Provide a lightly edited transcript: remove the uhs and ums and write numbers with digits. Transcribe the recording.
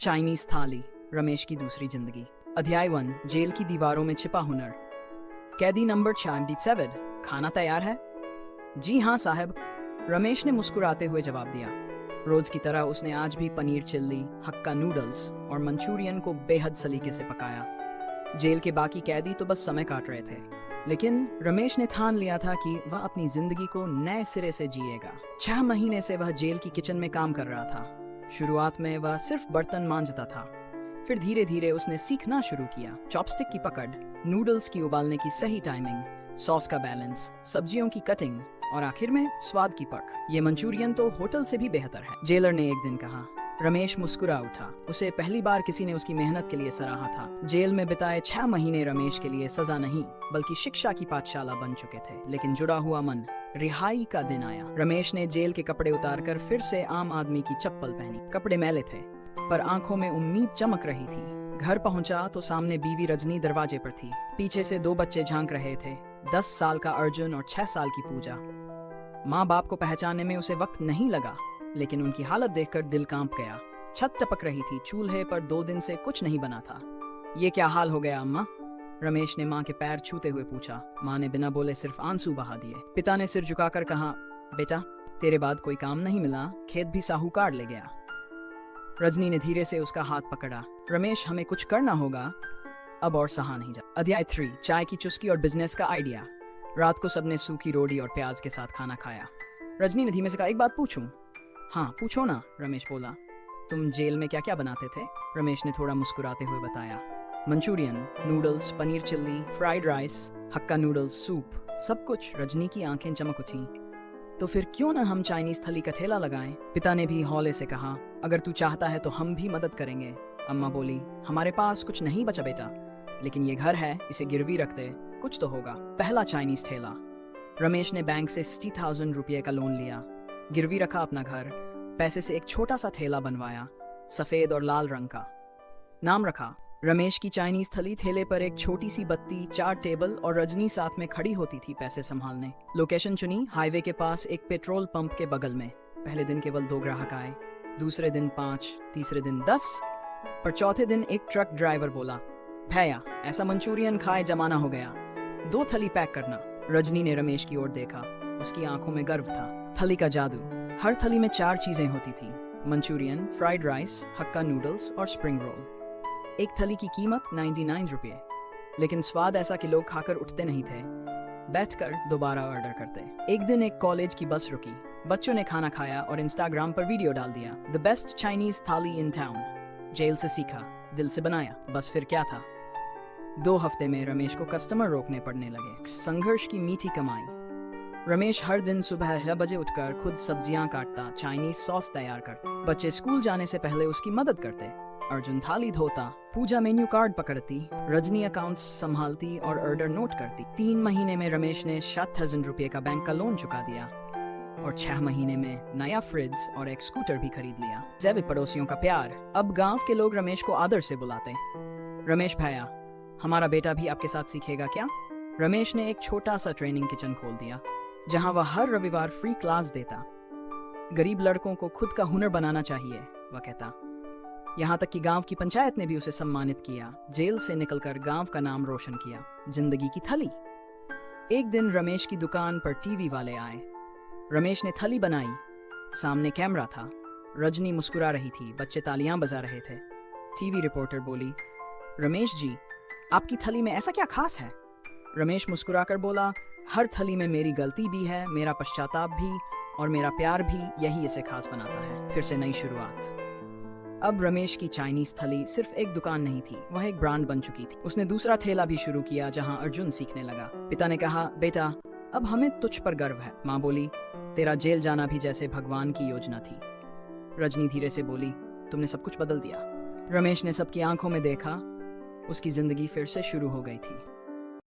Chinese थाली, रमेश की दूसरी जिंदगी। अध्याय 1, जेल की दीवारों में छिपा हुनर। कैदी नंबर 77, खाना तैयार है? जी हाँ साहब, रमेश ने मुस्कुराते हुए जवाब दिया। रोज की तरह उसने आज भी पनीर चिल्ली, हक्का नूडल्स और मंचूरियन को बेहद सलीके से पकाया। जेल के बाकी कैदी तो बस समय काट रहे थे, लेकिन रमेश ने ठान लिया था कि वह अपनी जिंदगी को नए सिरे से जिएगा। 6 महीने से वह जेल की किचन में काम कर रहा था। शुरुआत में वह सिर्फ बर्तन मांजता था, फिर धीरे धीरे उसने सीखना शुरू किया। चॉपस्टिक की पकड़, नूडल्स की उबालने की सही टाइमिंग, सॉस का बैलेंस, सब्जियों की कटिंग और आखिर में स्वाद की परख। ये मंचूरियन तो होटल से भी बेहतर है, जेलर ने एक दिन कहा। रमेश मुस्कुरा उठा। उसे पहली बार किसी ने उसकी मेहनत के लिए सराहा था। जेल में बिताए 6 महीने रमेश के लिए सजा नहीं बल्कि शिक्षा की पाठशाला बन चुके थे। लेकिन जुड़ा हुआ मन, रिहाई का दिन आया। रमेश ने जेल के कपड़े उतारकर फिर से आम आदमी की चप्पल पहनी। कपड़े मैले थे, पर आंखों में उम्मीद चमक रही थी। घर पहुंचा तो सामने बीवी रजनी दरवाजे पर थी। पीछे से 2 बच्चे झांक रहे थे, 10 साल का अर्जुन और 6 साल की पूजा। माँ बाप को पहचानने में उसे वक्त नहीं लगा, लेकिन उनकी हालत देखकर दिल कांप गया। छत टपक रही थी, चूल्हे पर 2 दिन से कुछ नहीं बना था। ये क्या हाल हो गया अम्मा? रमेश ने माँ के पैर छूते हुए पूछा। माँ ने बिना बोले सिर्फ आंसू बहा दिए। पिता ने सिर झुकाकर कहा, बेटा तेरे बाद कोई काम नहीं मिला, खेत भी साहूकार ले गया। रजनी ने धीरे से उसका हाथ पकड़ा। रमेश, हमें कुछ करना होगा, अब और सहा नहीं जा। अध्याय 3, चाय की चुस्की और बिजनेस का आइडिया। रात को सबने सूखी रोटी और प्याज के साथ खाना खाया। रजनी ने धीमे से कहा, एक बात पूछूं? हाँ पूछो ना, रमेश बोला। तुम जेल में क्या क्या बनाते थे? रमेश ने थोड़ा मुस्कुराते हुए बताया। Manchurian, noodles, paneer chilli, fried rice, Hakka noodles, soup, सब कुछ। रजनी की आंखें चमक उठी। तो फिर क्यों ना हम चाइनीज थाली का ठेला लगाएं? पिता ने भी हौले से कहा, अगर तू चाहता है तो हम भी मदद करेंगे। अम्मा बोली, हमारे पास कुछ नहीं बचा बेटा, लेकिन ये घर है, इसे गिरवी रखते कुछ तो होगा। पहला चाइनीज ठेला। रमेश ने बैंक से 60,000 रुपये का लोन लिया, गिरवी रखा अपना घर, पैसे से एक छोटा सा ठेला बनवाया, सफेद और लाल रंग का। नाम रखा रमेश की चाइनीज थाली। ठेले पर एक छोटी सी बत्ती, 4 टेबल और रजनी साथ में खड़ी होती थी पैसे संभालने। लोकेशन चुनी, हाईवे के पास एक पेट्रोल पंप के बगल में। पहले दिन केवल 2 ग्राहक आए, दूसरे दिन 5, तीसरे दिन 10, पर चौथे दिन एक ट्रक ड्राइवर बोला, भैया ऐसा मंचूरियन खाए जमाना हो गया, 2 थाली पैक करना। रजनी ने रमेश की ओर देखा, उसकी आंखों में गर्व था। थाली का जादू। हर थाली में 4 चीजें होती थी, Manchurian, fried rice, Hakka noodles और स्प्रिंग रोल। एक थाली की कीमत 99 रुपये, लेकिन स्वाद ऐसा कि लोग खाकर उठते नहीं थे, बैठकर दोबारा ऑर्डर करते। एक दिन एक कॉलेज की बस रुकी, बच्चों ने खाना खाया और इंस्टाग्राम पर वीडियो डाल दिया, द बेस्ट चाइनीज थाली इन टाउन। जेल से सीखा, दिल से बनाया। बस फिर क्या था, 2 हफ्ते में रमेश को कस्टमर रोकने पड़ने लगे। संघर्ष की मीठी कमाई। रमेश हर दिन सुबह 6 बजे उठकर खुद सब्जियां काटता, चाइनीज सॉस तैयार करता, बच्चे स्कूल जाने से पहले उसकी मदद करते। अर्जुन थाली धोता, पूजा मेन्यू कार्ड पकड़ती, रजनी अकाउंट्स संभालती और ऑर्डर नोट करती। 3 महीने में रमेश ने 7,000 रुपये का बैंक का लोन चुका दिया और 6 महीने में नया फ्रिज और एक स्कूटर भी खरीद लिया। जैविक पड़ोसियों का प्यार। अब गांव के लोग रमेश को आदर से बुलाते, रमेश भैया, हमारा बेटा भी आपके साथ सीखेगा क्या? रमेश ने एक छोटा सा ट्रेनिंग किचन खोल दिया, जहां वह हर रविवार फ्री क्लास देता। गरीब लड़कों को खुद का हुनर बनाना चाहिए, वह कहता। यहाँ तक कि गांव की पंचायत ने भी उसे सम्मानित किया। जेल से निकलकर गांव का नाम रोशन किया। जिंदगी की थली। एक दिन रमेश की दुकान पर टीवी वाले आए। रमेश ने थली बनाई, सामने कैमरा था, रजनी मुस्कुरा रही थी, बच्चे तालियां बजा रहे थे। टीवी रिपोर्टर बोली, रमेश जी, आपकी थली में ऐसा क्या खास है? रमेश मुस्कुराकर बोला, हर थली में मेरी गलती भी है, मेरा पश्चाताप भी और मेरा प्यार भी, यही इसे खास बनाता है। फिर से नई शुरुआत। अब रमेश की चाइनीज थाली सिर्फ एक दुकान नहीं थी, वह एक ब्रांड बन चुकी थी। उसने दूसरा ठेला भी शुरू किया, जहां अर्जुन सीखने लगा। पिता ने कहा, बेटा अब हमें तुझ पर गर्व है। माँ बोली, तेरा जेल जाना भी जैसे भगवान की योजना थी। रजनी धीरे से बोली, तुमने सब कुछ बदल दिया। रमेश ने सबकी आंखों में देखा, उसकी जिंदगी फिर से शुरू हो गई थी।